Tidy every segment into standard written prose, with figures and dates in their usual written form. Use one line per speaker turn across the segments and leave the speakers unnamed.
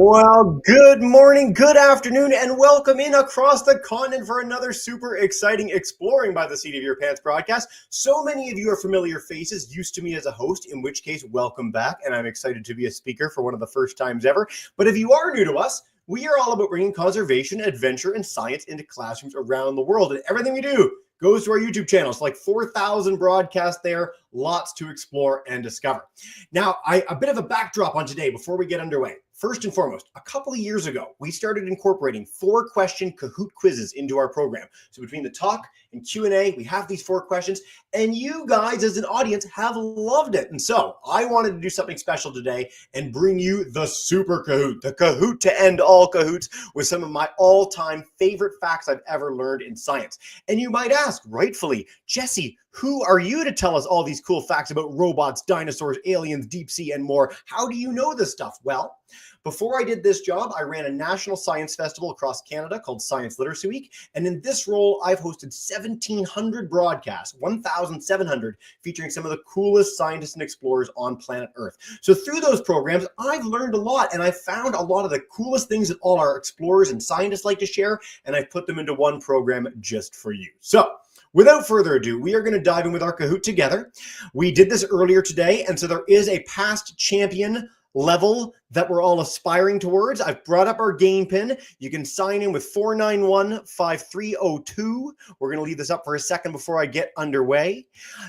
Well, good morning, good afternoon, and welcome in across the continent for another super exciting Exploring by the Seat of Your Pants broadcast. So many of you are familiar faces, used to me as a host, in which case, welcome back, and I'm excited to be a speaker for one of the first times ever. But if you are new to us, we are all about bringing conservation, adventure, and science into classrooms around the world, and everything we do goes to our YouTube channel. It's like 4,000 broadcasts there, lots to explore and discover. Now, a bit of a backdrop on today before we get underway. First and foremost, a couple of years ago, we started incorporating 4-question Kahoot quizzes into our program. So between the talk and Q&A, we have these 4 questions, and you guys as an audience have loved it. And so I wanted to do something special today and bring you the Super Kahoot, the Kahoot to end all Kahoots with some of my all-time favorite facts I've ever learned in science. And you might ask, rightfully, Jesse, who are you to tell us all these cool facts about robots, dinosaurs, aliens, deep sea, and more? How do you know this stuff? Well, before I did this job, I ran a national science festival across Canada called Science Literacy Week. And in this role, I've hosted 1,700 broadcasts, 1,700, featuring some of the coolest scientists and explorers on planet Earth. So through those programs, I've learned a lot, and I've found a lot of the coolest things that all our explorers and scientists like to share, and I've put them into one program just for you. So without further ado, we are going to dive in with our Kahoot together. We did this earlier today, and so there is a past champion level that we're all aspiring towards. I've brought up our game pin. You can sign in with 491-5302. We're going to leave this up for a second before I get underway.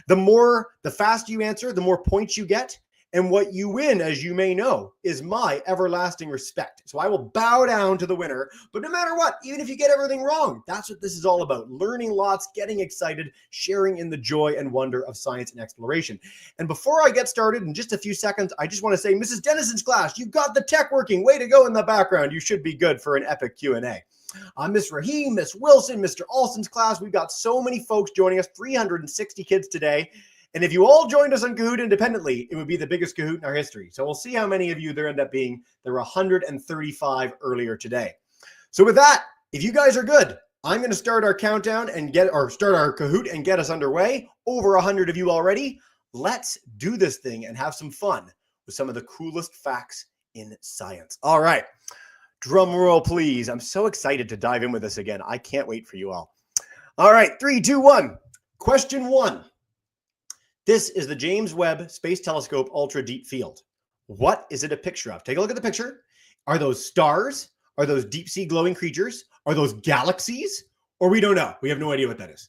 The faster you answer, the more points you get. And what you win, as you may know, is my everlasting respect. So I will bow down to the winner. But no matter what, even if you get everything wrong, that's what this is all about. Learning lots, getting excited, sharing in the joy and wonder of science and exploration. And before I get started, in just a few seconds, I just want to say, Mrs. Dennison's class, you've got the tech working. Way to go in the background. You should be good for an epic Q&A. Miss Rahim, Miss Wilson, Mr. Alston's class. We've got so many folks joining us, 360 kids today. And if you all joined us on Kahoot independently, it would be the biggest Kahoot in our history. So we'll see how many of you there end up being. There were 135 earlier today. So with that, if you guys are good, I'm going to start our countdown and start our Kahoot and get us underway. Over 100 of you already. Let's do this thing and have some fun with some of the coolest facts in science. All right. Drum roll, please. I'm so excited to dive in with this again. I can't wait for you all. All right. 3, 2, 1. Question 1. This is the James Webb Space Telescope Ultra Deep Field. What is it a picture of? Take a look at the picture. Are those stars? Are those deep sea glowing creatures? Are those galaxies? Or we don't know. We have no idea what that is.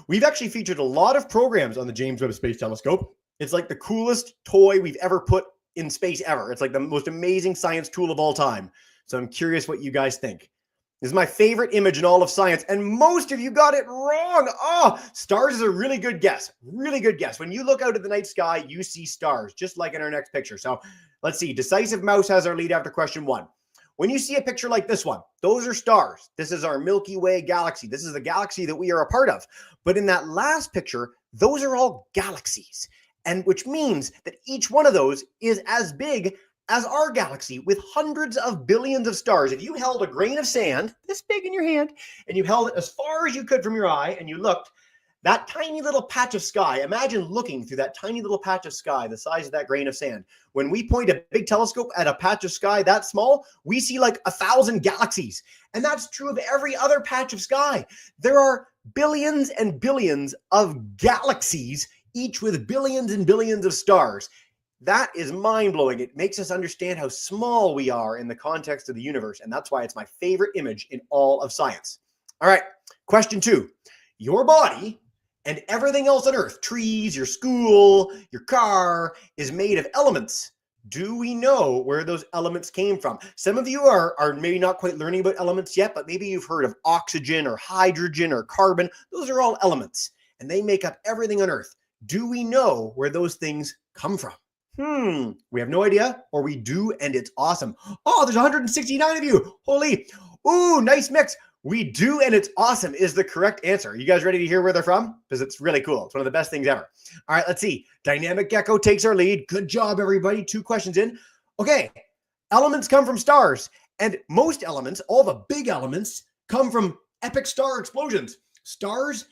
We've actually featured a lot of programs on the James Webb Space Telescope. It's like the coolest toy we've ever put in space ever. It's like the most amazing science tool of all time. So I'm curious what you guys think. This is my favorite image in all of science, and most of you got it wrong. Oh, stars is a really good guess. Really good guess. When you look out at the night sky, you see stars, just like in our next picture. So let's see. Decisive Mouse has our lead after question 1. When you see a picture like this one, those are stars. This is our Milky Way galaxy. This is the galaxy that we are a part of. But in that last picture, those are all galaxies, and which means that each one of those is as big as our galaxy with hundreds of billions of stars. If you held a grain of sand this big in your hand and you held it as far as you could from your eye and you looked, that tiny little patch of sky, imagine looking through that tiny little patch of sky the size of that grain of sand. When we point a big telescope at a patch of sky that small, we see like 1,000 galaxies. And that's true of every other patch of sky. There are billions and billions of galaxies, each with billions and billions of stars. That is mind-blowing. It makes us understand how small we are in the context of the universe, and that's why it's my favorite image in all of science. All right, question 2. Your body and everything else on Earth, trees, your school, your car, is made of elements. Do we know where those elements came from? Some of you are maybe not quite learning about elements yet, but maybe you've heard of oxygen or hydrogen or carbon. Those are all elements, and they make up everything on Earth. Do we know where those things come from? We have no idea, or we do, and it's awesome. Oh, there's 169 of you. Holy. Ooh, nice mix. We do, and it's awesome is the correct answer. Are you guys ready to hear where they're from? Because it's really cool. It's one of the best things ever. All right, let's see. Dynamic Gecko takes our lead. Good job, everybody. 2 questions in. Okay, elements come from stars, and most elements, all the big elements, come from epic star explosions. Stars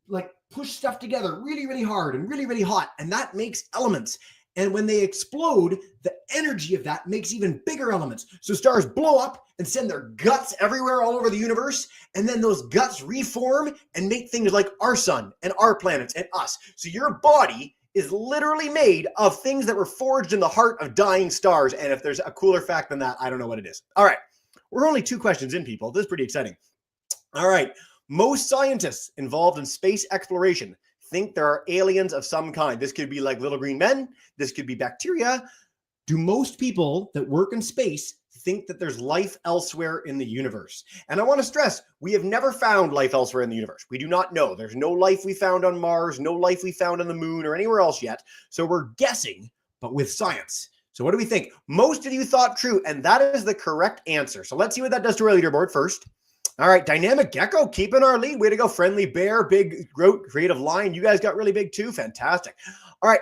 like push stuff together really, really hard and really, really hot, and that makes elements. And when they explode, the energy of that makes even bigger elements. So stars blow up and send their guts everywhere all over the universe. And then those guts reform and make things like our sun and our planets and us. So your body is literally made of things that were forged in the heart of dying stars. And if there's a cooler fact than that, I don't know what it is. All right. We're only 2 questions in, people. This is pretty exciting. All right. Most scientists involved in space exploration think there are aliens of some kind. This could be like little green men. This could be bacteria. Do most people that work in space think that there's life elsewhere in the universe? And I want to stress, we have never found life elsewhere in the universe. We do not know. There's no life we found on Mars, no life we found on the moon or anywhere else yet. So we're guessing, but with science. So what do we think? Most of you thought true, and that is the correct answer. So let's see what that does to our leaderboard first. All right, Dynamic Gecko keeping our lead. Way to go, Friendly Bear, Big Goat, Creative Lion. You guys got really big too. Fantastic. All right,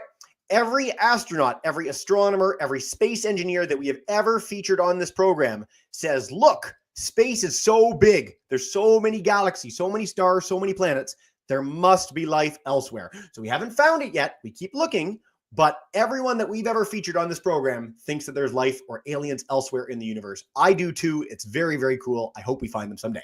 every astronaut, every astronomer, every space engineer that we have ever featured on this program says, look, space is so big. There's so many galaxies, so many stars, so many planets. There must be life elsewhere. So we haven't found it yet. We keep looking. But everyone that we've ever featured on this program thinks that there's life or aliens elsewhere in the universe. I do too. It's very, very cool. I hope we find them someday.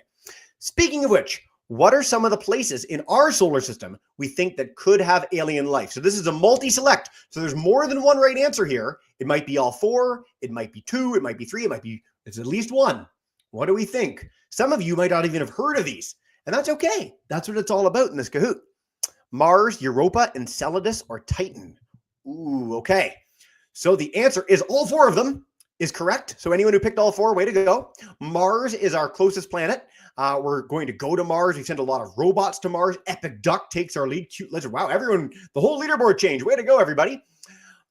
Speaking of which, what are some of the places in our solar system we think that could have alien life? So this is a multi-select. So there's more than one right answer here. It might be all 4. It might be 2. It might be 3. It's at least 1. What do we think? Some of you might not even have heard of these. And that's okay. That's what it's all about in this Kahoot. Mars, Europa, Enceladus, or Titan. Ooh, okay. So the answer is all 4 of them is correct. So anyone who picked all 4, way to go. Mars is our closest planet. We're going to go to Mars. We sent a lot of robots to Mars. Epic Duck takes our lead. Cute lizard. Wow, everyone, the whole leaderboard changed. Way to go, everybody.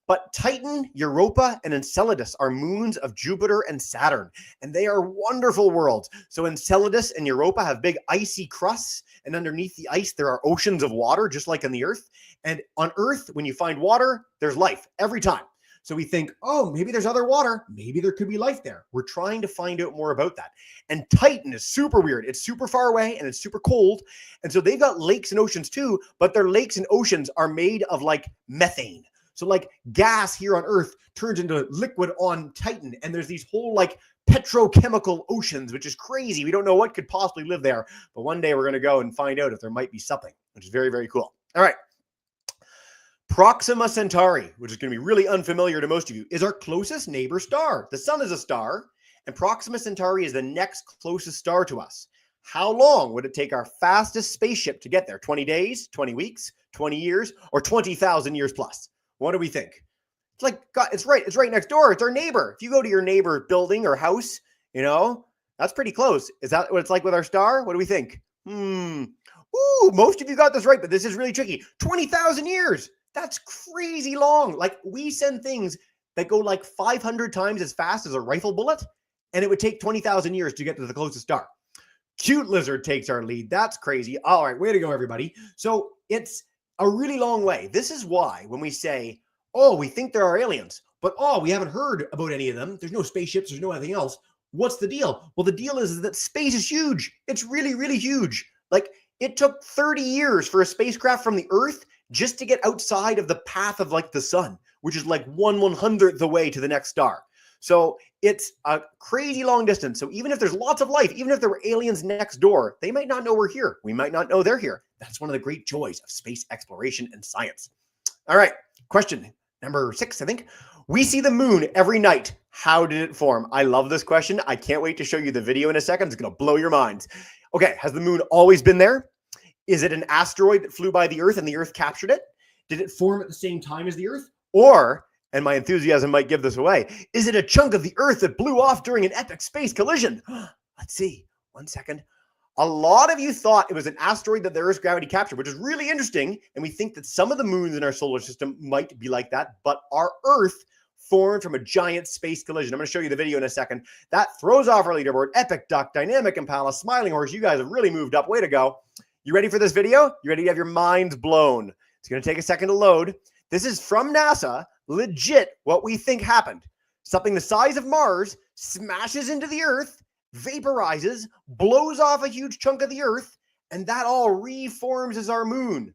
But Titan, Europa, and Enceladus are moons of Jupiter and Saturn, and they are wonderful worlds. So Enceladus and Europa have big icy crusts, and underneath the ice, there are oceans of water, just like on the Earth. And on Earth, when you find water, there's life every time. So we think, oh, maybe there's other water. Maybe there could be life there. We're trying to find out more about that. And Titan is super weird. It's super far away and it's super cold. And so they've got lakes and oceans too, but their lakes and oceans are made of like methane. So like gas here on Earth turns into liquid on Titan. And there's these whole like petrochemical oceans, which is crazy. We don't know what could possibly live there. But one day we're going to go and find out if there might be something, which is very, very cool. All right. Proxima Centauri, which is going to be really unfamiliar to most of you, is our closest neighbor star. The sun is a star, and Proxima Centauri is the next closest star to us. How long would it take our fastest spaceship to get there? 20 days, 20 weeks, 20 years, or 20,000 years plus? What do we think? It's like, God, it's right next door. It's our neighbor. If you go to your neighbor building or house, you know, that's pretty close. Is that what it's like with our star? What do we think? Ooh, most of you got this right, but this is really tricky. 20,000 years. That's crazy long. Like we send things that go like 500 times as fast as a rifle bullet, and it would take 20,000 years to get to the closest star. Cute lizard takes our lead. That's crazy. All right, way to go, everybody. So it's a really long way. This is why when we say, oh, we think there are aliens, but oh, we haven't heard about any of them. There's no spaceships. There's no anything else. What's the deal? Well, the deal is that space is huge. It's really, really huge. Like it took 30 years for a spacecraft from the Earth just to get outside of the path of like the sun, which is like 1/100th the way to the next star. So it's a crazy long distance. So even if there's lots of life, even if there were aliens next door, they might not know we're here. We might not know they're here. That's one of the great joys of space exploration and science. All right, question number 6, I think. We see the moon every night. How did it form? I love this question. I can't wait to show you the video in a second. It's going to blow your minds. Okay, has the moon always been there? Is it an asteroid that flew by the Earth and the Earth captured it? Did it form at the same time as the Earth? Or, and my enthusiasm might give this away, is it a chunk of the Earth that blew off during an epic space collision? Let's see. 1 second. A lot of you thought it was an asteroid that the Earth's gravity captured, which is really interesting. And we think that some of the moons in our solar system might be like that. But our Earth formed from a giant space collision. I'm going to show you the video in a second. That throws off our leaderboard. Epic Duck, Dynamic Impala, Smiling Horse. You guys have really moved up. Way to go. You ready for this video? You ready to have your minds blown? It's going to take a second to load. This is from NASA, legit what we think happened. Something the size of Mars smashes into the Earth, vaporizes, blows off a huge chunk of the Earth, and that all reforms as our moon,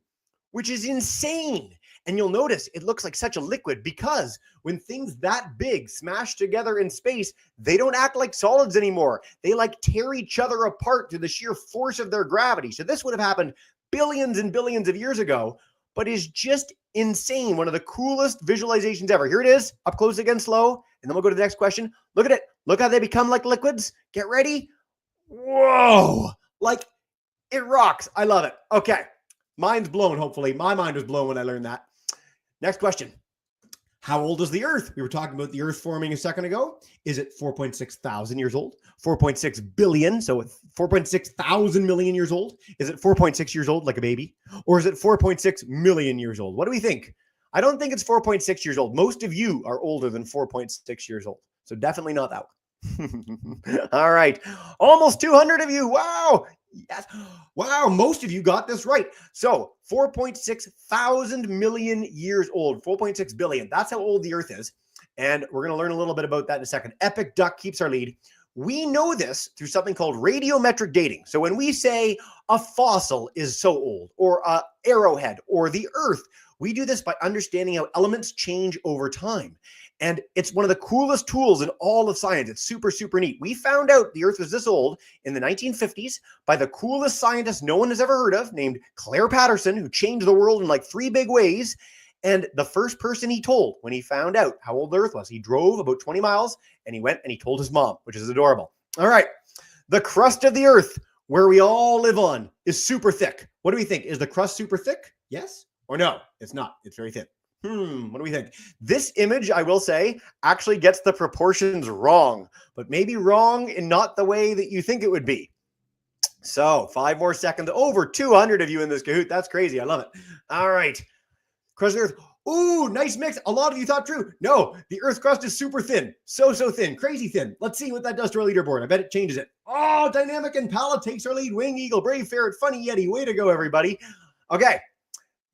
which is insane. And you'll notice it looks like such a liquid because when things that big smash together in space, they don't act like solids anymore. They like tear each other apart through the sheer force of their gravity. So this would have happened billions and billions of years ago, but is just insane. One of the coolest visualizations ever. Here it is, up close again, slow. And then we'll go to the next question. Look at it. Look how they become like liquids. Get ready. Whoa. Like, it rocks. I love it. Okay. Mind's blown, hopefully. My mind was blown when I learned that. Next question. How old is the Earth? We were talking about the Earth forming a second ago. Is it 4.6 thousand years old? 4.6 billion, so 4.6 thousand million years old? Is it 4.6 years old like a baby? Or is it 4.6 million years old? What do we think? I don't think it's 4.6 years old. Most of you are older than 4.6 years old, so definitely not that one. All right. Almost 200 of you. Wow. Yes. Wow. Most of you got this right. So 4.6 thousand million years old, 4.6 billion. That's how old the Earth is. And we're going to learn a little bit about that in a second. Epic Duck keeps our lead. We know this through something called radiometric dating. So when we say a fossil is so old, or a arrowhead, or the Earth, we do this by understanding how elements change over time. And it's one of the coolest tools in all of science. It's super, super neat. We found out the Earth was this old in the 1950s by the coolest scientist no one has ever heard of, named Claire Patterson, who changed the world in like 3 big ways. And the first person he told when he found out how old the Earth was, he drove about 20 miles and he went and he told his mom, which is adorable. All right. The crust of the Earth, where we all live on, is super thick. What do we think? Is the crust super thick? Yes or no? It's not. It's very thin. What do we think? This image, I will say, actually gets the proportions wrong, but maybe wrong in not the way that you think it would be. So 5 more seconds. Over 200 of you in this Kahoot. That's crazy. I love it. All right. Crust of the Earth. Ooh, nice mix. A lot of you thought true. No, the Earth crust is super thin. So thin. Crazy thin. Let's see what that does to our leaderboard. I bet it changes it. Oh, Dynamic and Pala takes our lead. Wing Eagle, Brave Ferret, Funny Yeti. Way to go, everybody. Okay.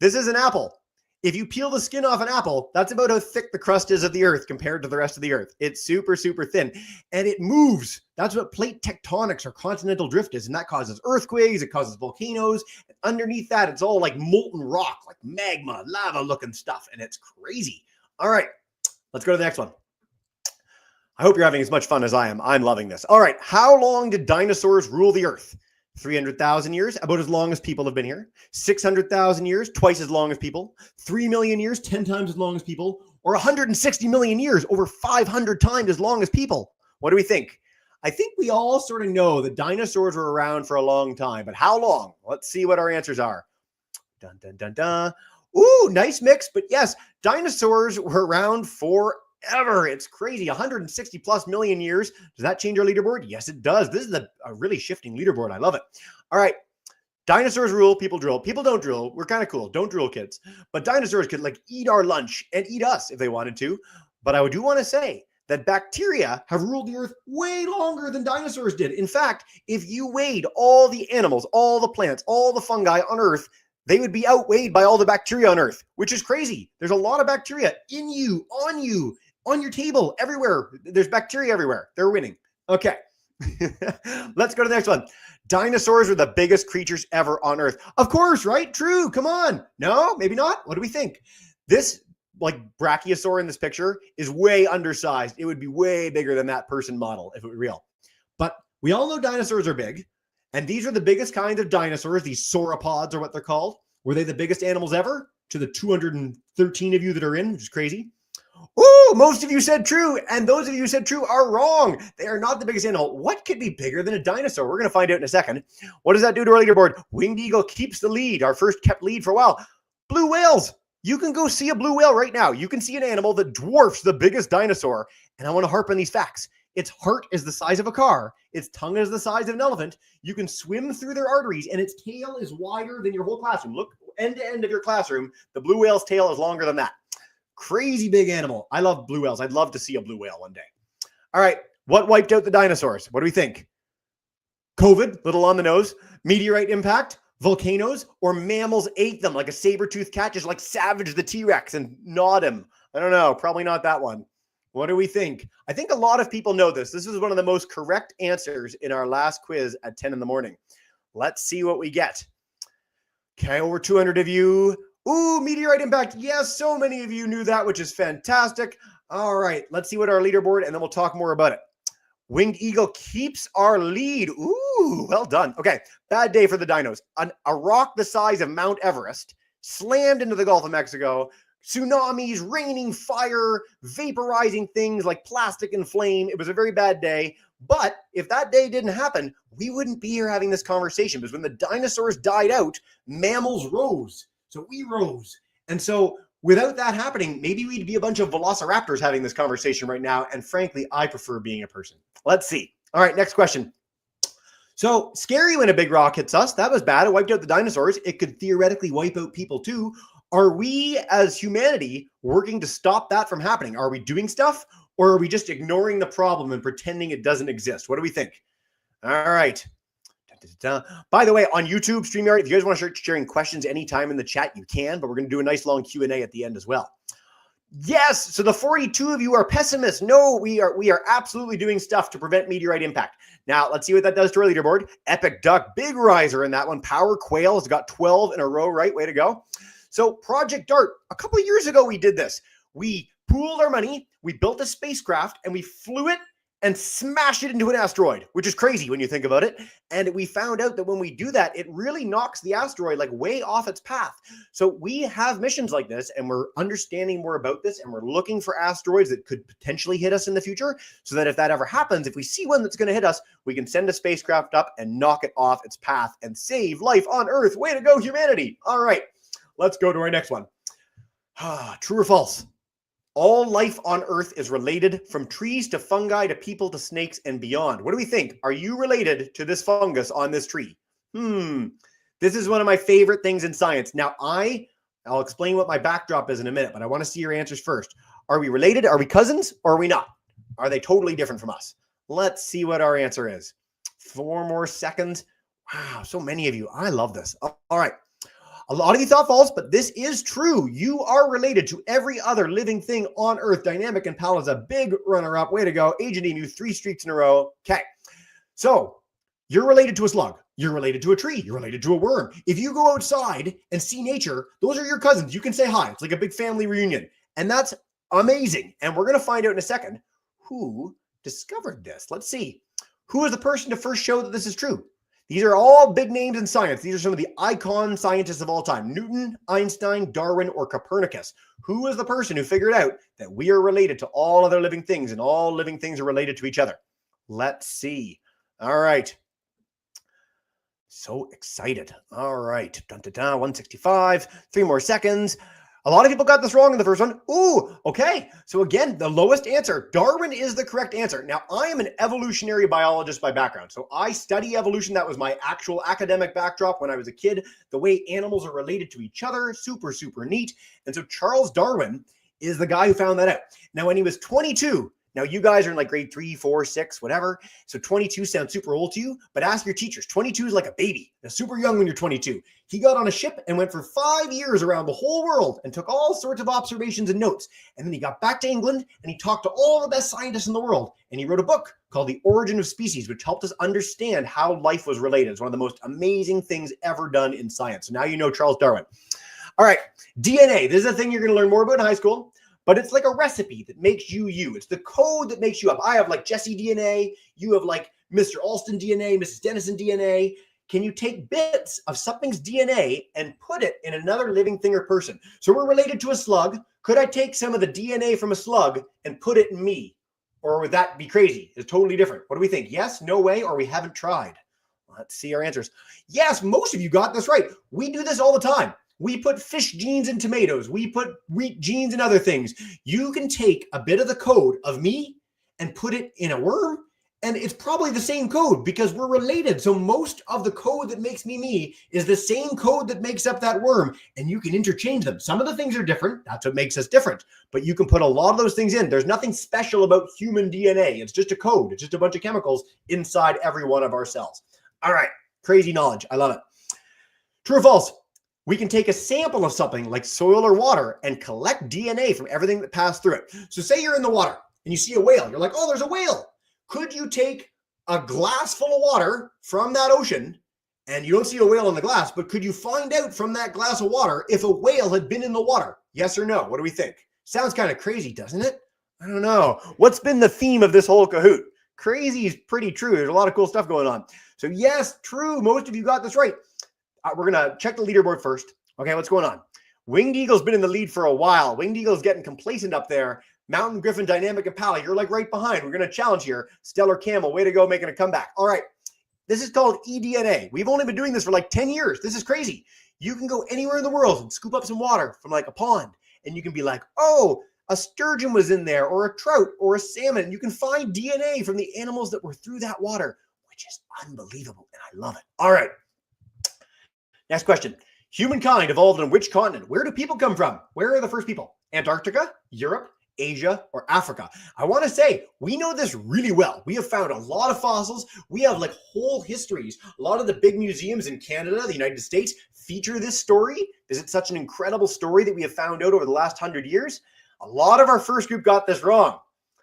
This is an apple. If you peel the skin off an apple, that's about how thick the crust is of the Earth compared to the rest of the Earth. It's super, super thin. And it moves. That's what plate tectonics or continental drift is. And that causes earthquakes. It causes volcanoes. And underneath that, it's all like molten rock, like magma, lava looking stuff. And it's crazy. All right. Let's go to the next one. I hope you're having as much fun as I am. I'm loving this. All right. How long did dinosaurs rule the Earth? 300,000 years, about as long as people have been here. 600,000 years, twice as long as people. 3 million years, 10 times as long as people. Or 160 million years, over 500 times as long as people. What do we think? I think we all sort of know that dinosaurs were around for a long time, but how long? Let's see what our answers are. Dun, dun, dun, dun. Ooh, nice mix, but yes, dinosaurs were around forever. It's crazy. 160 plus million years. Does that change our leaderboard? Yes, it does. This is a really shifting leaderboard. I love it. All right. Dinosaurs rule, people drill. People don't drill. We're kind of cool. Don't drill, kids. But dinosaurs could like eat our lunch and eat us if they wanted to. But I do want to say that bacteria have ruled the Earth way longer than dinosaurs did. In fact, if you weighed all the animals, all the plants, all the fungi on Earth, they would be outweighed by all the bacteria on Earth, which is crazy. There's a lot of bacteria in you, on your table, everywhere. There's bacteria everywhere. They're winning. Okay. Let's go to the next one. Dinosaurs are the biggest creatures ever on Earth. Of course, right? True. Come on. No, maybe not. What do we think? This like brachiosaur in this picture is way undersized. It would be way bigger than that person model if it were real. But we all know dinosaurs are big. And these are the biggest kinds of dinosaurs. These sauropods are what they're called. Were they the biggest animals ever? To the 213 of you that are in, which is crazy. Ooh, most of you said true, and those of you who said true are wrong. They are not the biggest animal. What could be bigger than a dinosaur? We're going to find out in a second. What does that do to our leaderboard? Winged Eagle keeps the lead, our first kept lead for a while. Blue whales. You can go see a blue whale right now. You can see an animal that dwarfs the biggest dinosaur, and I want to harp on these facts. Its heart is the size of a car. Its tongue is the size of an elephant. You can swim through their arteries, and its tail is wider than your whole classroom. Look, end to end of your classroom, the blue whale's tail is longer than that. Crazy big animal. I love blue whales. I'd love to see a blue whale one day. All right. What wiped out the dinosaurs? What do we think? COVID, little on the nose. Meteorite impact, volcanoes, or mammals ate them like a saber-toothed cat just like savaged the T-Rex and gnawed him. I don't know. Probably not that one. What do we think? I think a lot of people know this. This is one of the most correct answers in our last quiz at 10 in the morning. Let's see what we get. Okay, over 200 of you. Ooh, meteorite impact. Yes, so many of you knew that, which is fantastic. All right, let's see what our leaderboard, and then we'll talk more about it. Winged Eagle keeps our lead. Ooh, well done. Okay, bad day for the dinos. A rock the size of Mount Everest slammed into the Gulf of Mexico. Tsunamis, raining fire, vaporizing things like plastic and flame. It was a very bad day. But if that day didn't happen, we wouldn't be here having this conversation, because when the dinosaurs died out, mammals rose. So we rose. And so without that happening, maybe we'd be a bunch of velociraptors having this conversation right now. And frankly, I prefer being a person. Let's see. All right, next question. So scary when a big rock hits us. That was bad. It wiped out the dinosaurs. It could theoretically wipe out people too. Are we as humanity working to stop that from happening? Are we doing stuff, or are we just ignoring the problem and pretending it doesn't exist? What do we think? All right. By the way, on YouTube, StreamYard, if you guys want to start sharing questions anytime in the chat, you can, but we're going to do a nice long Q&A at the end as well. Yes, so the 42 of you are pessimists. No, we are absolutely doing stuff to prevent meteorite impact. Now, let's see what that does to our leaderboard. Epic Duck, big riser in that one. Power Quail has got 12 in a row, right? Way to go. So Project DART, a couple of years ago, we did this. We pooled our money, we built a spacecraft, and we flew it and smash it into an asteroid, which is crazy when you think about it. And we found out that when we do that, it really knocks the asteroid like way off its path. So we have missions like this, and we're understanding more about this, and we're looking for asteroids that could potentially hit us in the future, so that if that ever happens, if we see one that's going to hit us, we can send a spacecraft up and knock it off its path and save life on Earth. Way to go, humanity. All right, let's go to our next one. True or false? All life on Earth is related, from trees to fungi to people to snakes and beyond. What do we think? Are you related to this fungus on this tree? This is one of my favorite things in science. Now, I'll explain what my backdrop is in a minute, but I want to see your answers first. Are we related? Are we cousins, or are we not? Are they totally different from us? Let's see what our answer is. 4 more seconds. Wow, so many of you. I love this. All right. A lot of you thought false, but this is true. You are related to every other living thing on Earth. Dynamic and Pal is a big runner-up. Way to go. Agent E knew 3 streaks in a row. Okay. So you're related to a slug. You're related to a tree. You're related to a worm. If you go outside and see nature, those are your cousins. You can say hi. It's like a big family reunion. And that's amazing. And we're going to find out in a second who discovered this. Let's see. Who is the person to first show that this is true? These are all big names in science. These are some of the icon scientists of all time. Newton, Einstein, Darwin, or Copernicus. Who is the person who figured out that we are related to all other living things, and all living things are related to each other? Let's see. All right. So excited. All right. Dun, dun, dun, 165. 3 more seconds. A lot of people got this wrong in the first one. Ooh, okay. So again, the lowest answer. Darwin is the correct answer. Now, I am an evolutionary biologist by background. So I study evolution. That was my actual academic backdrop when I was a kid. The way animals are related to each other. Super, super neat. And so Charles Darwin is the guy who found that out. Now, when he was 22, now you guys are in like grade 3, 4, 6, whatever. So 22 sounds super old to you, but ask your teachers. 22 is like a baby. They're super young when you're 22. He got on a ship and went for 5 years around the whole world and took all sorts of observations and notes. And then he got back to England and he talked to all the best scientists in the world. And he wrote a book called The Origin of Species, which helped us understand how life was related. It's one of the most amazing things ever done in science. So now you know Charles Darwin. All right, DNA. This is a thing you're going to learn more about in high school. But it's like a recipe that makes you you. It's the code that makes you up. I have like Jesse DNA. You have like Mr. Alston DNA, Mrs. Dennison DNA. Can you take bits of something's DNA and put it in another living thing or person? So we're related to a slug. Could I take some of the DNA from a slug and put it in me? Or would that be crazy? It's totally different. What do we think? Yes, no way, or we haven't tried? Let's see our answers. Yes, most of you got this right. We do this all the time. We put fish genes in tomatoes. We put wheat genes in other things. You can take a bit of the code of me and put it in a worm, and it's probably the same code because we're related. So most of the code that makes me is the same code that makes up that worm, and you can interchange them. Some of the things are different. That's what makes us different. But you can put a lot of those things in. There's nothing special about human DNA. It's just a code. It's just a bunch of chemicals inside every one of our cells. All right. Crazy knowledge. I love it. True or false? We can take a sample of something like soil or water and collect DNA from everything that passed through it. So say you're in the water and you see a whale. You're like, oh, there's a whale. Could you take a glass full of water from that ocean and you don't see a whale in the glass, but could you find out from that glass of water if a whale had been in the water? Yes or no? What do we think? Sounds kind of crazy, doesn't it? I don't know. What's been the theme of this whole Kahoot? Crazy is pretty true. There's a lot of cool stuff going on. So yes, true. Most of you got this right. We're going to check the leaderboard first. Okay, what's going on? Winged Eagle's been in the lead for a while. Winged Eagle's getting complacent up there. Mountain Griffin, Dynamic, and Pally, you're like right behind. We're going to challenge here. Stellar Camel, way to go, making a comeback. All right. This is called eDNA. We've only been doing this for like 10 years. This is crazy. You can go anywhere in the world and scoop up some water from like a pond, and you can be like, oh, a sturgeon was in there, or a trout, or a salmon. And you can find DNA from the animals that were through that water, which is unbelievable, and I love it. All right. Next question. Humankind evolved on which continent? Where do people come from? Where are the first people? Antarctica, Europe, Asia, or Africa? I want to say we know this really well. We have found a lot of fossils. We have like whole histories. A lot of the big museums in Canada, the United States, feature this story. Is it such an incredible story that we have found out over the last 100 years? A lot of our first group got this wrong.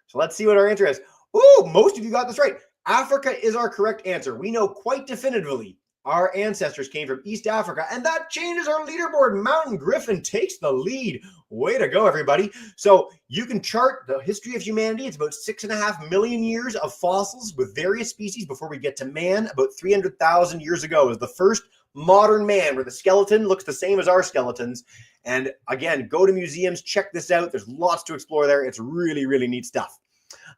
So let's see what our answer is. Ooh, most of you got this right. Africa is our correct answer. We know quite definitively our ancestors came from East Africa, and that changes our leaderboard. Mountain Griffin takes the lead. Way to go, everybody. So you can chart the history of humanity. It's about 6.5 million years of fossils with various species before we get to man. About 300,000 years ago is the first modern man where the skeleton looks the same as our skeletons. And again, go to museums, check this out. There's lots to explore there. It's really, really neat stuff.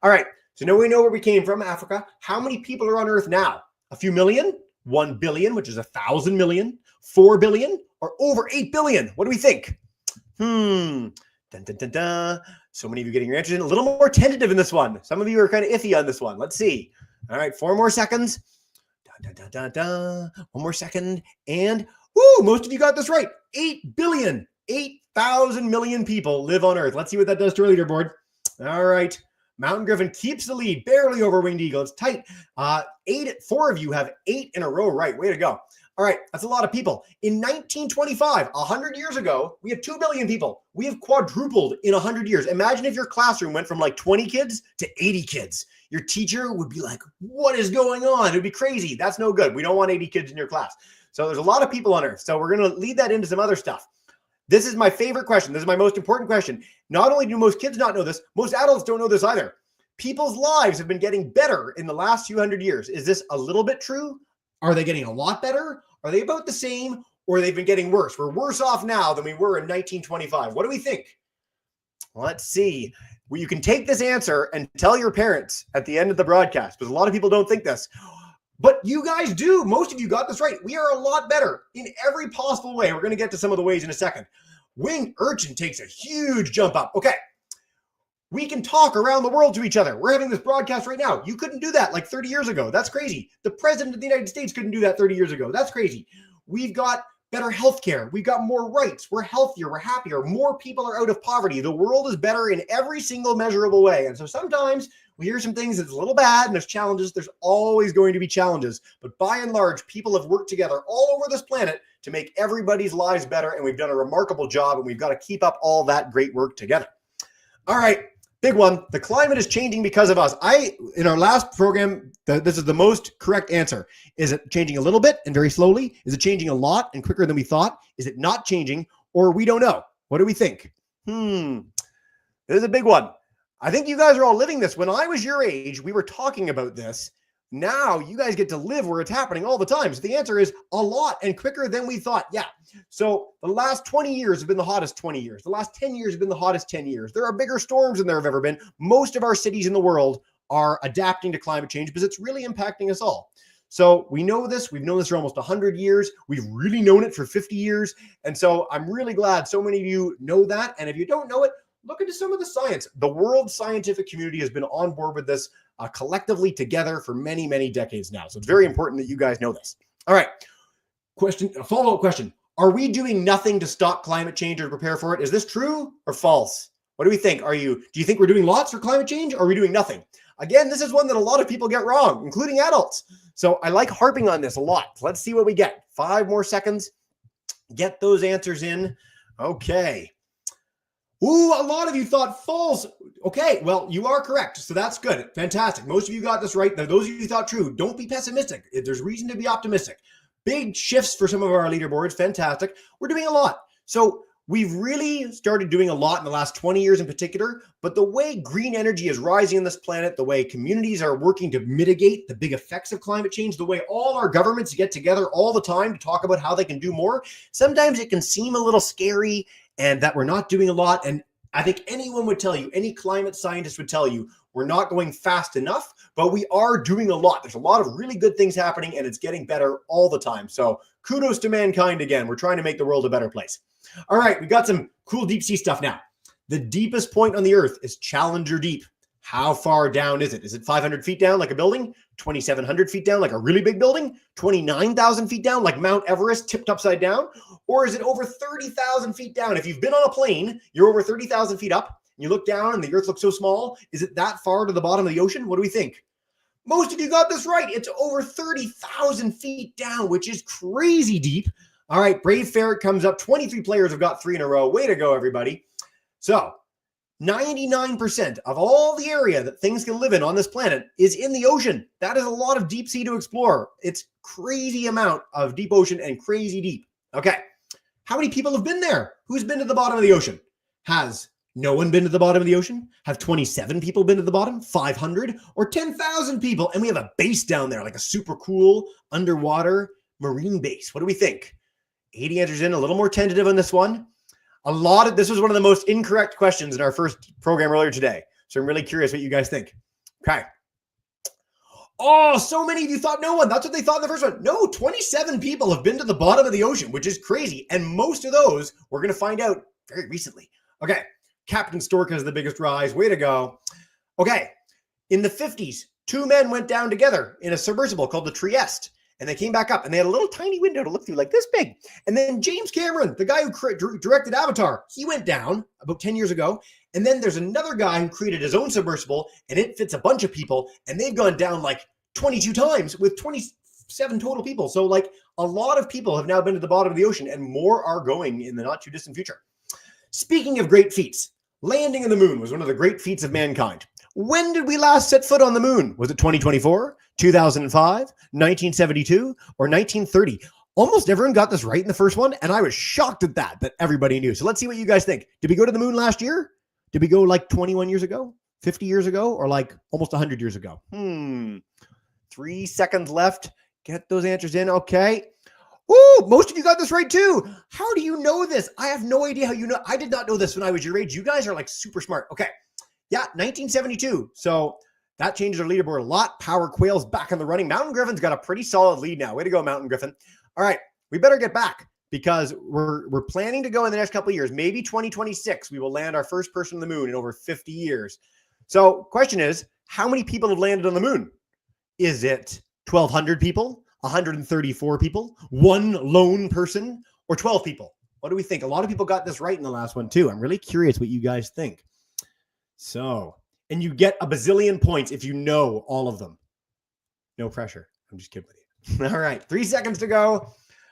All right, so now we know where we came from, Africa. How many people are on Earth now? A few million? 1 billion, which is 1,000 million, 4 billion, or over 8 billion? What do we think? Dun, dun, dun, dun. So many of you getting your answers in. A little more tentative in this one. Some of you are kind of iffy on this one. Let's see. All right, 4 more seconds. Dun, dun, dun, dun, dun. 1 more second. And, woo, most of you got this right. 8 billion, 8,000 million people live on Earth. Let's see what that does to our leaderboard. All right. Mountain Griffin keeps the lead, barely over Winged Eagle. It's tight. 4 of you have 8 in a row right. Way to go. All right, that's a lot of people. In 1925, 100 years ago, we had 2 billion people. We have quadrupled in 100 years. Imagine if your classroom went from like 20 kids to 80 kids. Your teacher would be like, what is going on? It would be crazy. That's no good. We don't want 80 kids in your class. So there's a lot of people on Earth. So we're going to lead that into some other stuff. This is my favorite question. This is my most important question. Not only do most kids not know this, most adults don't know this either. People's lives have been getting better in the last few hundred years. Is this a little bit true? Are they getting a lot better? Are they about the same? Or they've been getting worse? We're worse off now than we were in 1925. What do we think? Let's see. Well, you can take this answer and tell your parents at the end of the broadcast, because a lot of people don't think this. But you guys do. Most of you got this right. We are a lot better in every possible way. We're going to get to some of the ways in a second. Winged urchin takes a huge jump up. Okay. We can talk around the world to each other. We're having this broadcast right now. You couldn't do that like 30 years ago. That's crazy. The president of the United States couldn't do that 30 years ago. That's crazy. We've got better healthcare. We've got more rights. We're healthier. We're happier. More people are out of poverty. The world is better in every single measurable way. And so sometimes we hear some things that's a little bad and there's challenges. There's always going to be challenges. But by and large, people have worked together all over this planet to make everybody's lives better. And we've done a remarkable job, and we've got to keep up all that great work together. All right. Big one. The climate is changing because of us. In our last program, this is the most correct answer. Is it changing a little bit and very slowly? Is it changing a lot and quicker than we thought? Is it not changing, or we don't know? What do we think? This is a big one. I think you guys are all living this. When I was your age, we were talking about this. Now you guys get to live where it's happening all the time. So the answer is a lot and quicker than we thought. Yeah. So the last 20 years have been the hottest 20 years. The last 10 years have been the hottest 10 years. There are bigger storms than there have ever been. Most of our cities in the world are adapting to climate change because it's really impacting us all. So we know this. We've known this for almost 100 years. We've really known it for 50 years. And so I'm really glad so many of you know that. And if you don't know it, look into some of the science. The world scientific community has been on board with this collectively together for many, many decades now. So it's very important that you guys know this. All right. A follow-up question. Are we doing nothing to stop climate change or prepare for it? Is this true or false? What do we think? Do you think we're doing lots for climate change, or are we doing nothing? Again, this is one that a lot of people get wrong, including adults. So I like harping on this a lot. Let's see what we get. 5 more seconds. Get those answers in. Okay. Ooh, a lot of you thought false. Okay, well, you are correct. So that's good. Fantastic. Most of you got this right. Now, those of you who thought true, don't be pessimistic. There's reason to be optimistic. Big shifts for some of our leaderboards. Fantastic. We're doing a lot. So we've really started doing a lot in the last 20 years in particular, but the way green energy is rising on this planet, the way communities are working to mitigate the big effects of climate change, the way all our governments get together all the time to talk about how they can do more, sometimes it can seem a little scary and that we're not doing a lot. And I think anyone would tell you, any climate scientist would tell you, we're not going fast enough, but we are doing a lot. There's a lot of really good things happening and it's getting better all the time. So kudos to mankind again. We're trying to make the world a better place. All right, we got some cool deep sea stuff now. The deepest point on the Earth is Challenger Deep. How far down is it? Is it 500 feet down like a building? 2,700 feet down like a really big building? 29,000 feet down like Mount Everest tipped upside down? Or is it over 30,000 feet down? If you've been on a plane, you're over 30,000 feet up, you look down and the Earth looks so small. Is it that far to the bottom of the ocean? What do we think? Most of you got this right. It's over 30,000 feet down, which is crazy deep. All right, Brave Ferret comes up. 23 players have got 3 in a row. Way to go, everybody. So 99% of all the area that things can live in on this planet is in the ocean. That is a lot of deep sea to explore. It's crazy amount of deep ocean and crazy deep. Okay, how many people have been there? Who's been to the bottom of the ocean? Has no one been to the bottom of the ocean? Have 27 people been to the bottom? 500? Or 10,000 people? And we have a base down there, like a super cool underwater marine base. What do we think? 80 answers in, a little more tentative on this one. This was one of the most incorrect questions in our first program earlier today. So I'm really curious what you guys think. Okay. Oh, so many of you thought no one. That's what they thought in the first one. No, 27 people have been to the bottom of the ocean, which is crazy. And most of those we're going to find out very recently. Okay. Captain Stork has the biggest rise. Way to go. Okay. In the 50s, 2 men went down together in a submersible called the Trieste. And they came back up and they had a little tiny window to look through like this big. And then James Cameron, the guy who directed Avatar, he went down about 10 years ago. And then there's another guy who created his own submersible and it fits a bunch of people. And they've gone down like 22 times with 27 total people. So like a lot of people have now been to the bottom of the ocean and more are going in the not too distant future. Speaking of great feats, landing on the moon was one of the great feats of mankind. When did we last set foot on the moon? Was it 2024, 2005, 1972, or 1930? Almost everyone got this right in the first one, and I was shocked at that everybody knew. So let's see what you guys think. Did we go to the moon last year? Did we go like 21 years ago, 50 years ago, or like almost 100 years ago? 3 seconds left. Get those answers in. Okay. Ooh, most of you got this right too. How do you know this? I have no idea how you know. I did not know this when I was your age. You guys are like super smart. Okay. Yeah, 1972. So that changes our leaderboard a lot. Power Quail's back in the running. Mountain Griffin's got a pretty solid lead now. Way to go, Mountain Griffin. All right, we better get back because we're planning to go in the next couple of years. Maybe 2026, we will land our first person on the moon in over 50 years. So question is, how many people have landed on the moon? Is it 1,200 people, 134 people, 1 lone person, or 12 people? What do we think? A lot of people got this right in the last one too. I'm really curious what you guys think. So, and you get a bazillion points if you know all of them. No pressure. I'm just kidding with you. All right, 3 seconds to go.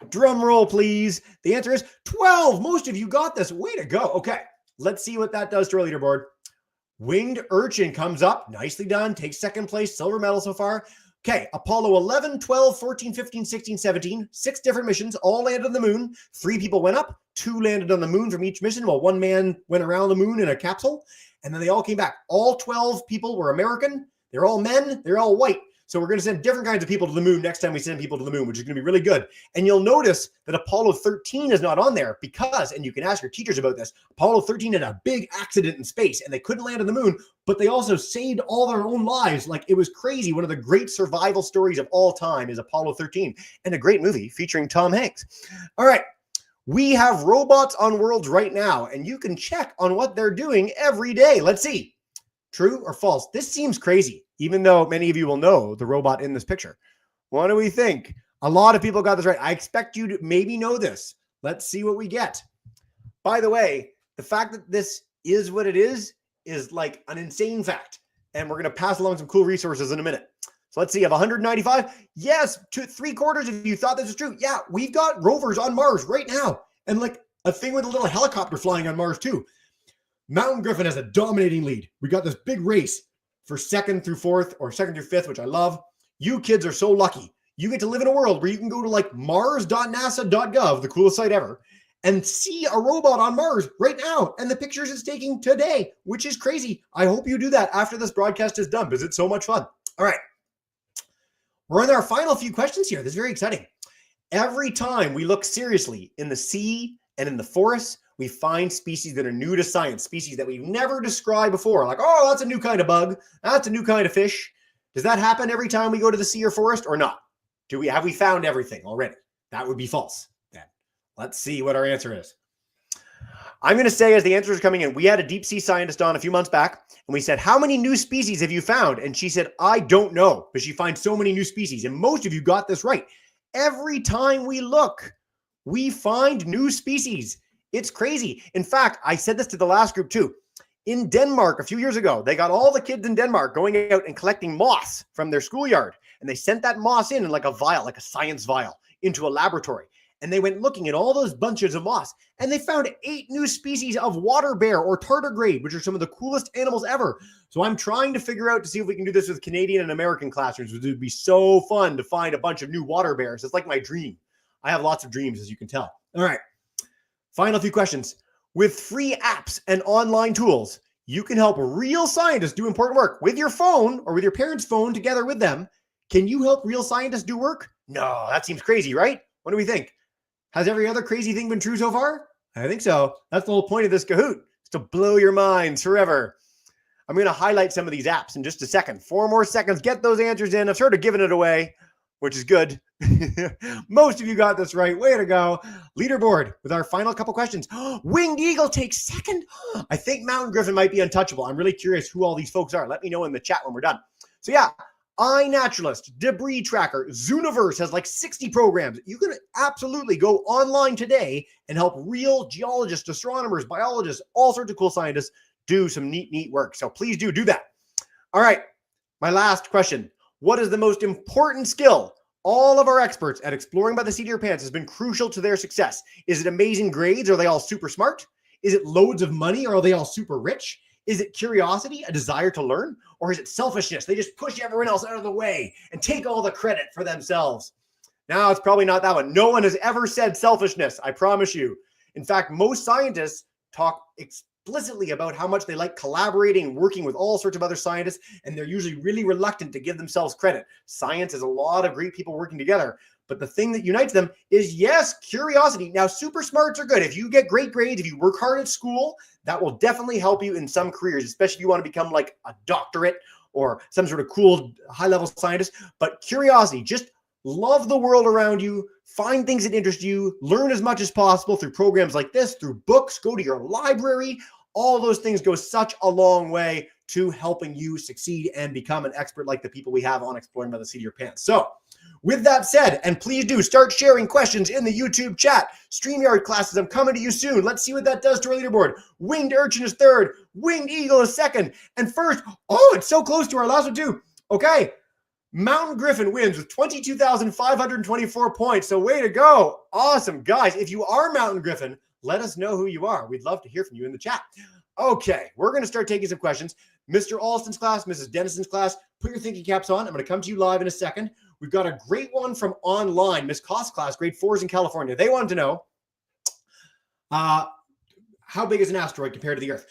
Drum roll, please. The answer is 12. Most of you got this. Way to go. Okay, let's see what that does to our leaderboard. Winged Urchin comes up. Nicely done. Takes second place. Silver medal so far. Okay, Apollo 11, 12, 14, 15, 16, 17. 6 different missions, all landed on the moon. 3 people went up. 2 landed on the moon from each mission, while 1 man went around the moon in a capsule. And then they all came back. All 12 people were American. They're all men. They're all white. So we're going to send different kinds of people to the moon next time we send people to the moon, which is going to be really good. And you'll notice that Apollo 13 is not on there because, and you can ask your teachers about this, Apollo 13 had a big accident in space and they couldn't land on the moon, but they also saved all their own lives. Like it was crazy. One of the great survival stories of all time is Apollo 13 and a great movie featuring Tom Hanks. All right. We have robots on Worlds right now, and you can check on what they're doing every day. Let's see. True or false? This seems crazy, even though many of you will know the robot in this picture. What do we think? A lot of people got this right. I expect you to maybe know this. Let's see what we get. By the way, the fact that this is what it is like an insane fact, and we're going to pass along some cool resources in a minute. So let's see, of 195, yes, 3/4 of you thought this was true. Yeah, we've got rovers on Mars right now. And like a thing with a little helicopter flying on Mars too. Mountain Griffin has a dominating lead. We got this big race for 2nd through 4th or 2nd through 5th, which I love. You kids are so lucky. you get to live in a world where you can go to like mars.nasa.gov, the coolest site ever, and see a robot on Mars right now and the pictures it's taking today, which is crazy. I hope you do that after this broadcast is done because it's so much fun. All right. We're on our final few questions here. This is very exciting. Every time we look seriously in the sea and in the forest, we find species that are new to science, species that we've never described before. Like, oh, that's a new kind of bug. That's a new kind of fish. Does that happen every time we go to the sea or forest or not? Have we found everything already? That would be false. Then let's see what our answer is. I'm going to say as the answers are coming in, we had a deep sea scientist on a few months back, and we said, how many new species have you found? And she said, I don't know, but she finds so many new species. And most of you got this right. Every time we look, we find new species. It's crazy. In fact, I said this to the last group too. In Denmark, a few years ago, they got all the kids in Denmark going out and collecting moss from their schoolyard. And they sent that moss in like a vial, like a science vial, into a laboratory. And they went looking at all those bunches of moss. And they found 8 new species of water bear or tardigrade, which are some of the coolest animals ever. So I'm trying to figure out to see if we can do this with Canadian and American classrooms. It would be so fun to find a bunch of new water bears. It's like my dream. I have lots of dreams, as you can tell. All right. Final few questions. With free apps and online tools, you can help real scientists do important work with your phone or with your parents' phone together with them. Can you help real scientists do work? No, that seems crazy, right? What do we think? Has every other crazy thing been true so far? I think so. That's the whole point of this Kahoot, is to blow your minds forever. I'm going to highlight some of these apps in just a second. 4 more seconds. Get those answers in. I've sort of given it away, which is good. Most of you got this right. Way to go. Leaderboard with our final couple questions. Winged Eagle takes second. I think Mountain Griffin might be untouchable. I'm really curious who all these folks are. Let me know in the chat when we're done. So yeah, iNaturalist, Debris Tracker, Zooniverse has like 60 programs. You can absolutely go online today and help real geologists, astronomers, biologists, all sorts of cool scientists do some neat work. So please do that. All right, my last question. What is the most important skill? All of our experts at Exploring by the Seat of Your Pants has been crucial to their success. Is it amazing grades? Are they all super smart? Is it loads of money? Or are they all super rich? Is it curiosity, a desire to learn? Or is it selfishness? They just push everyone else out of the way and take all the credit for themselves. Now, it's probably not that one. No one has ever said selfishness, I promise you. In fact, most scientists talk explicitly about how much they like collaborating and working with all sorts of other scientists, and they're usually really reluctant to give themselves credit. Science is a lot of great people working together, but the thing that unites them is, yes, curiosity. Now, super smarts are good. If you get great grades, if you work hard at school, that will definitely help you in some careers, especially if you want to become like a doctorate or some sort of cool high-level scientist. But curiosity, just love the world around you, find things that interest you, learn as much as possible through programs like this, through books, go to your library. All those things go such a long way to helping you succeed and become an expert like the people we have on Exploring by the Seat of Your Pants. So with that said, and please do start sharing questions in the YouTube chat. StreamYard classes, I'm coming to you soon. Let's see what that does to our leaderboard. Winged Urchin is third. Winged Eagle is second. And first, oh, it's so close to our last one too. Okay. Mountain Griffin wins with 22,524 points. So way to go. Awesome. Guys, if you are Mountain Griffin, let us know who you are. We'd love to hear from you in the chat. Okay, we're going to start taking some questions. Mr. Alston's class, Mrs. Dennison's class, put your thinking caps on. I'm going to come to you live in a second. We've got a great one from online, Miss Koss class, grade 4s in California. They wanted to know, how big is an asteroid compared to the Earth?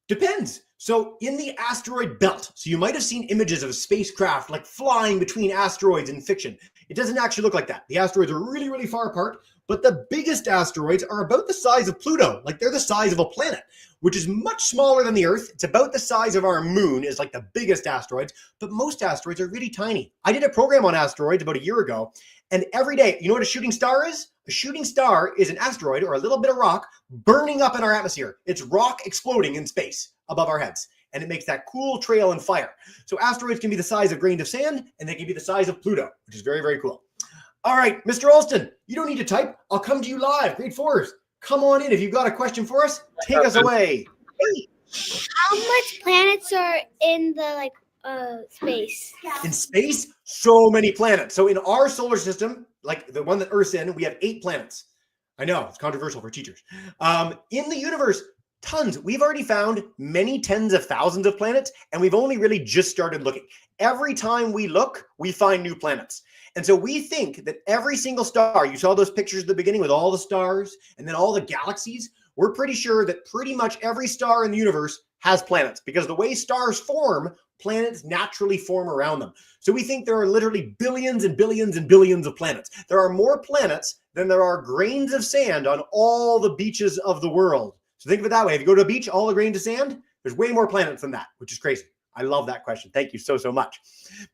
Depends. So in the asteroid belt, so you might have seen images of a spacecraft like flying between asteroids in fiction. It doesn't actually look like that. The asteroids are really, really far apart, but the biggest asteroids are about the size of Pluto. Like they're the size of a planet, which is much smaller than the Earth. It's about the size of our moon is like the biggest asteroids, but most asteroids are really tiny. I did a program on asteroids about a year ago, and every day, you know what a shooting star is? A shooting star is an asteroid or a little bit of rock burning up in our atmosphere. It's rock exploding in space above our heads, and it makes that cool trail and fire. So asteroids can be the size of grains of sand, and they can be the size of Pluto, which is very, very cool. All right, Mr. Alston, you don't need to type. I'll come to you live, grade 4s. Come on in. If you've got a question for us, take us away. Hey.
How much planets are in the space?
In space, so many planets. So in our solar system, like the one that Earth's in, we have 8 planets. I know, it's controversial for teachers. In the universe, tons. We've already found many tens of thousands of planets, and we've only really just started looking. every time we look, we find new planets. And so we think that every single star, you saw those pictures at the beginning with all the stars and then all the galaxies, we're pretty sure that pretty much every star in the universe has planets, because the way stars form, planets naturally form around them. So we think there are literally billions and billions and billions of planets. There are more planets than there are grains of sand on all the beaches of the world. So think of it that way. If you go to a beach, all the grains of sand, there's way more planets than that, which is crazy. I love that question. Thank you so much.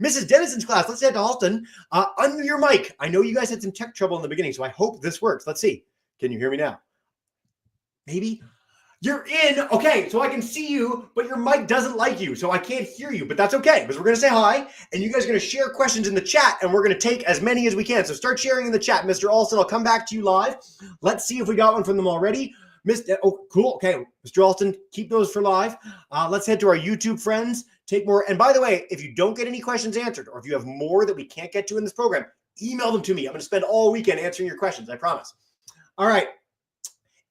Mrs. Dennison's class, let's head to Halton. Unmute your mic. I know you guys had some tech trouble in the beginning, so I hope this works. Let's see. Can you hear me now? Maybe? You're in. Okay, so I can see you, but your mic doesn't like you, so I can't hear you, but that's okay, because we're going to say hi, and you guys are going to share questions in the chat, and we're going to take as many as we can. So start sharing in the chat. Mr. Alston, I'll come back to you live. Let's see if we got one from them already. Oh, cool. Okay, Mr. Alston, keep those for live. Let's head to our YouTube friends. Take more. And by the way, if you don't get any questions answered, or if you have more that we can't get to in this program, email them to me. I'm going to spend all weekend answering your questions. I promise. All right.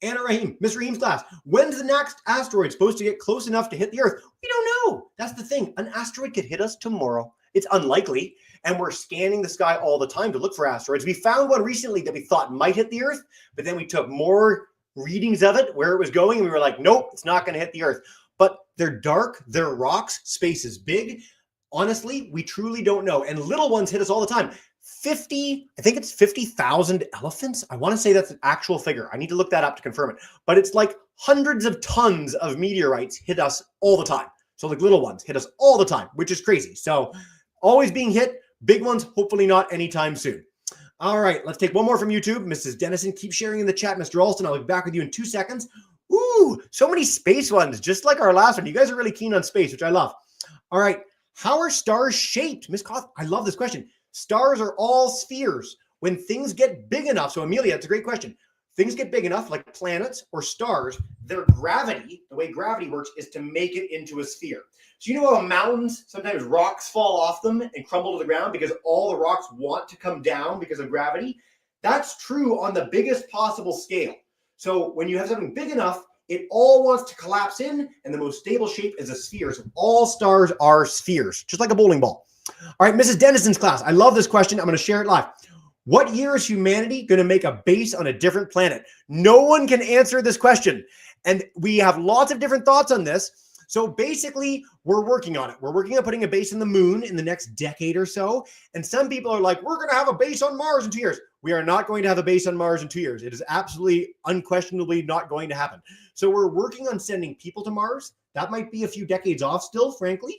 Anna Rahim, Mr. Rahim's class. When's the next asteroid supposed to get close enough to hit the Earth? We don't know. That's the thing. An asteroid could hit us tomorrow. It's unlikely. And we're scanning the sky all the time to look for asteroids. We found one recently that we thought might hit the Earth, but then we took more readings of it, where it was going, and we were like, nope, it's not going to hit the Earth. But they're dark, they're rocks, space is big. Honestly, we truly don't know. And little ones hit us all the time. I think it's 50,000 elephants. I want to say that's an actual figure. I need to look that up to confirm it. But it's like hundreds of tons of meteorites hit us all the time. So like little ones hit us all the time, which is crazy. So always being hit, big ones, hopefully not anytime soon. All right, let's take one more from YouTube. Mrs. Dennison, keep sharing in the chat. Mr. Alston, I'll be back with you in 2 seconds. Ooh, so many space ones, just like our last one. You guys are really keen on space, which I love. All right, how are stars shaped? Miss Koth, I love this question. Stars are all spheres. When things get big enough, so Amelia, it's a great question. Things get big enough, like planets or stars, their gravity, the way gravity works, is to make it into a sphere. So you know how mountains, sometimes rocks fall off them and crumble to the ground because all the rocks want to come down because of gravity? That's true on the biggest possible scale. So when you have something big enough, it all wants to collapse in, and the most stable shape is a sphere. So all stars are spheres, just like a bowling ball. All right, Mrs. Dennison's class. I love this question. I'm going to share it live. What year is humanity going to make a base on a different planet? No one can answer this question. And we have lots of different thoughts on this. So basically, we're working on it. We're working on putting a base in the moon in the next decade or so. And some people are like, we're going to have a base on Mars in 2 years. We are not going to have a base on Mars in 2 years. It is absolutely, unquestionably not going to happen. So we're working on sending people to Mars. That might be a few decades off still, frankly.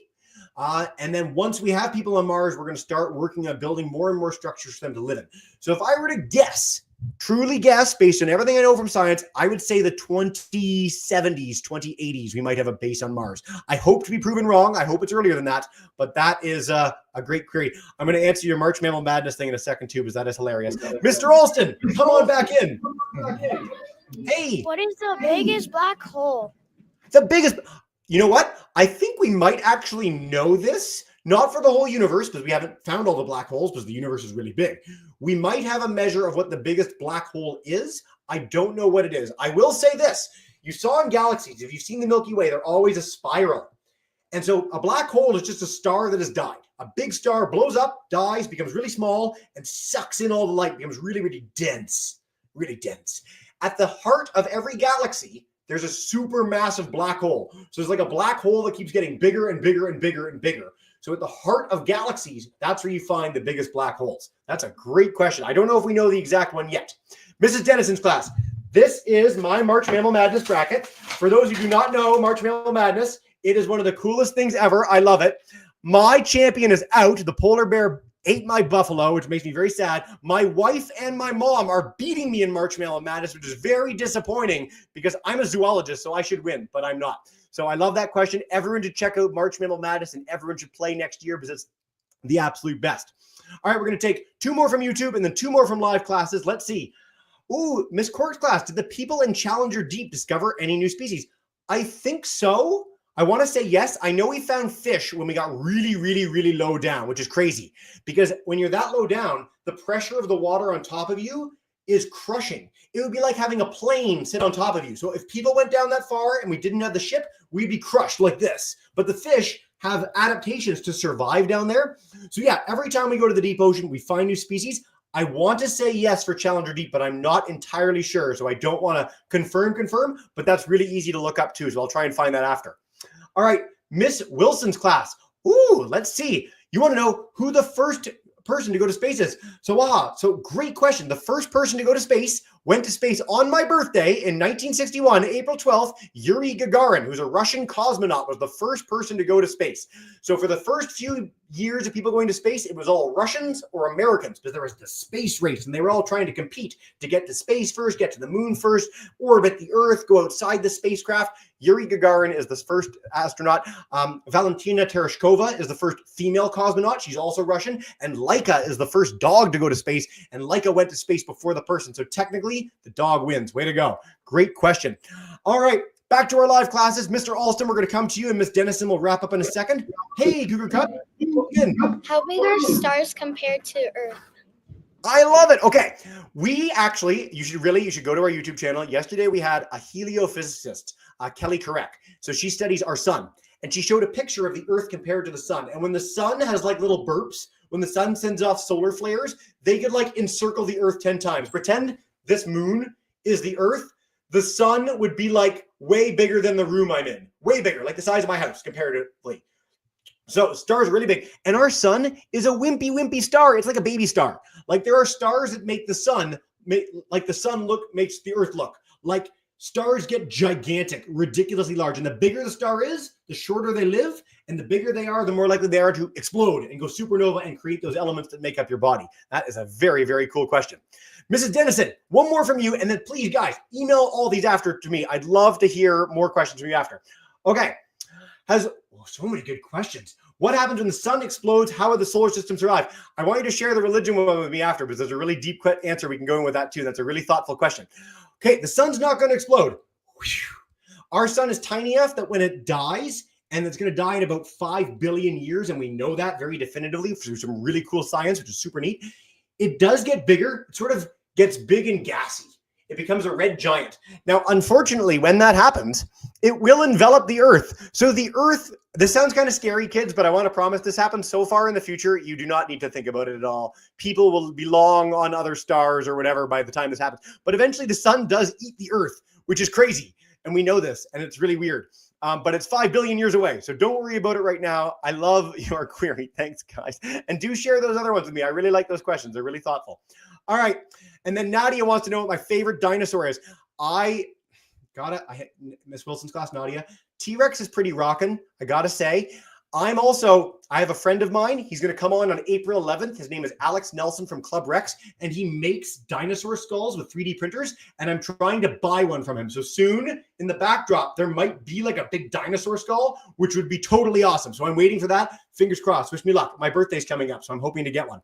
And then once we have people on Mars, we're going to start working on building more and more structures for them to live in. So if I were to guess, truly guess, based on everything I know from science, I would say the 2070s, 2080s, we might have a base on Mars. I hope to be proven wrong. I hope it's earlier than that, but that is a great query. I'm going to answer your March Mammal Madness thing in a second too, because that is hilarious. Mr. Alston, come on back in. Hey.
What is the biggest black hole?
The biggest... You know what? I think we might actually know this, not for the whole universe, because we haven't found all the black holes, because the universe is really big. We might have a measure of what the biggest black hole is. I don't know what it is. I will say this. You saw in galaxies, if you've seen the Milky Way, they're always a spiral. And so a black hole is just a star that has died. A big star blows up, dies, becomes really small, and sucks in all the light, becomes really, really dense. Really dense. At the heart of every galaxy, there's a super massive black hole. So there's like a black hole that keeps getting bigger and bigger and bigger and bigger. So at the heart of galaxies, that's where you find the biggest black holes. That's a great question. I don't know if we know the exact one yet. Mrs. Dennison's class. This is my March Mammal Madness bracket. For those who do not know March Mammal Madness, it is one of the coolest things ever. I love it. My champion is out. The polar bear ate my buffalo, which makes me very sad. My wife and my mom are beating me in March Mammal Madness, which is very disappointing because I'm a zoologist, so I should win, but I'm not. So I love that question. Everyone should check out March Mammal Madness, and everyone should play next year because it's the absolute best. All right, we're going to take 2 more from YouTube and then 2 more from live classes. Let's see. Ooh, Miss Cork's class. Did the people in Challenger Deep discover any new species? I think so. I want to say yes. I know we found fish when we got really, really, really low down, which is crazy because when you're that low down, the pressure of the water on top of you is crushing. It would be like having a plane sit on top of you. So if people went down that far and we didn't have the ship, we'd be crushed like this. But the fish, have adaptations to survive down there. So yeah, every time we go to the deep ocean, we find new species. I want to say yes for Challenger Deep, but I'm not entirely sure. So I don't want to confirm, but that's really easy to look up too. So I'll try and find that after. All right, Miss Wilson's class. Ooh, let's see. You want to know who the first person to go to space is? So great question. The first person to go to space went to space on my birthday in 1961, April 12th. Yuri Gagarin, who's a Russian cosmonaut, was the first person to go to space. So for the first few years of people going to space, it was all Russians or Americans, because there was the space race and they were all trying to compete to get to space first, get to the moon first, orbit the Earth, go outside the spacecraft. Yuri Gagarin is the first astronaut. Valentina Tereshkova is the first female cosmonaut. She's also Russian. And Laika is the first dog to go to space. And Laika went to space before the person. So technically, the dog wins. Way to go. Great question. All right, back to our live classes. Mr. Alston, we're going to come to you, and Miss Dennison will wrap up in a second. Hey, Cougar Cup.
How big are stars compared to Earth?
I love it. Okay. We actually, you should go to our YouTube channel. Yesterday, we had a heliophysicist, Kelly Carec. So she studies our sun, and she showed a picture of the Earth compared to the sun. And when the sun has like little burps, when the sun sends off solar flares, they could like encircle the Earth 10 times. Pretend this moon is the Earth. The sun would be like way bigger than the room I'm in. Way bigger, like the size of my house comparatively. So stars are really big. And our sun is a wimpy star. It's like a baby star. Like there are stars that make the sun, like the sun makes the Earth look. Like stars get gigantic, ridiculously large. And the bigger the star is, the shorter they live. And the bigger they are, the more likely they are to explode and go supernova and create those elements that make up your body. That is a very, very cool question. Mrs. Dennison, one more from you. And then please, guys, email all these after to me. I'd love to hear more questions from you after. Okay. So many good questions. What happens when the sun explodes? How would the solar system survive? I want you to share the religion one with me after, because there's a really deep answer we can go in with that too. That's a really thoughtful question. Okay, the sun's not going to explode. Our sun is tiny enough that when it dies, and it's going to die in about 5 billion years, and we know that very definitively through some really cool science, which is super neat. It does get bigger. It sort of gets big and gassy. It becomes a red giant. Now, unfortunately, when that happens, it will envelop the Earth. So the Earth, this sounds kind of scary, kids, but I want to promise this happens so far in the future, you do not need to think about it at all. People will be long on other stars or whatever by the time this happens. But eventually the sun does eat the Earth, which is crazy. And we know this, and it's really weird. But it's 5 billion years away. So don't worry about it right now. I love your query. Thanks, guys. And do share those other ones with me. I really like those questions. They're really thoughtful. All right. And then Nadia wants to know what my favorite dinosaur is. Miss Wilson's class, Nadia. T-Rex is pretty rocking, I got to say. I have a friend of mine. He's going to come on April 11th. His name is Alex Nelson from Club Rex, and he makes dinosaur skulls with 3D printers, and I'm trying to buy one from him. So soon in the backdrop, there might be like a big dinosaur skull, which would be totally awesome. So I'm waiting for that. Fingers crossed. Wish me luck. My birthday's coming up, so I'm hoping to get one.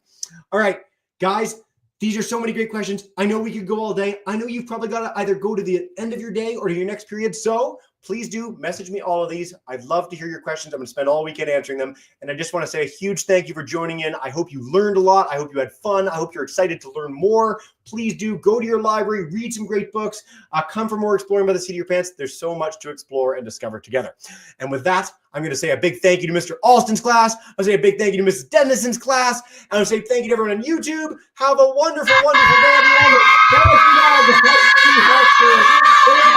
All right, guys. These are so many great questions. I know we could go all day. I know you've probably got to either go to the end of your day or to your next period. So please do message me all of these. I'd love to hear your questions. I'm going to spend all weekend answering them. And I just want to say a huge thank you for joining in. I hope you learned a lot. I hope you had fun. I hope you're excited to learn more. Please do go to your library, read some great books, come for more exploring by the seat of your pants. There's so much to explore and discover together. And with that, I'm going to say a big thank you to Mr. Alston's class. I'll say a big thank you to Mrs. Dennison's class. And I'll say thank you to everyone on YouTube. Have a wonderful, wonderful day, everyone.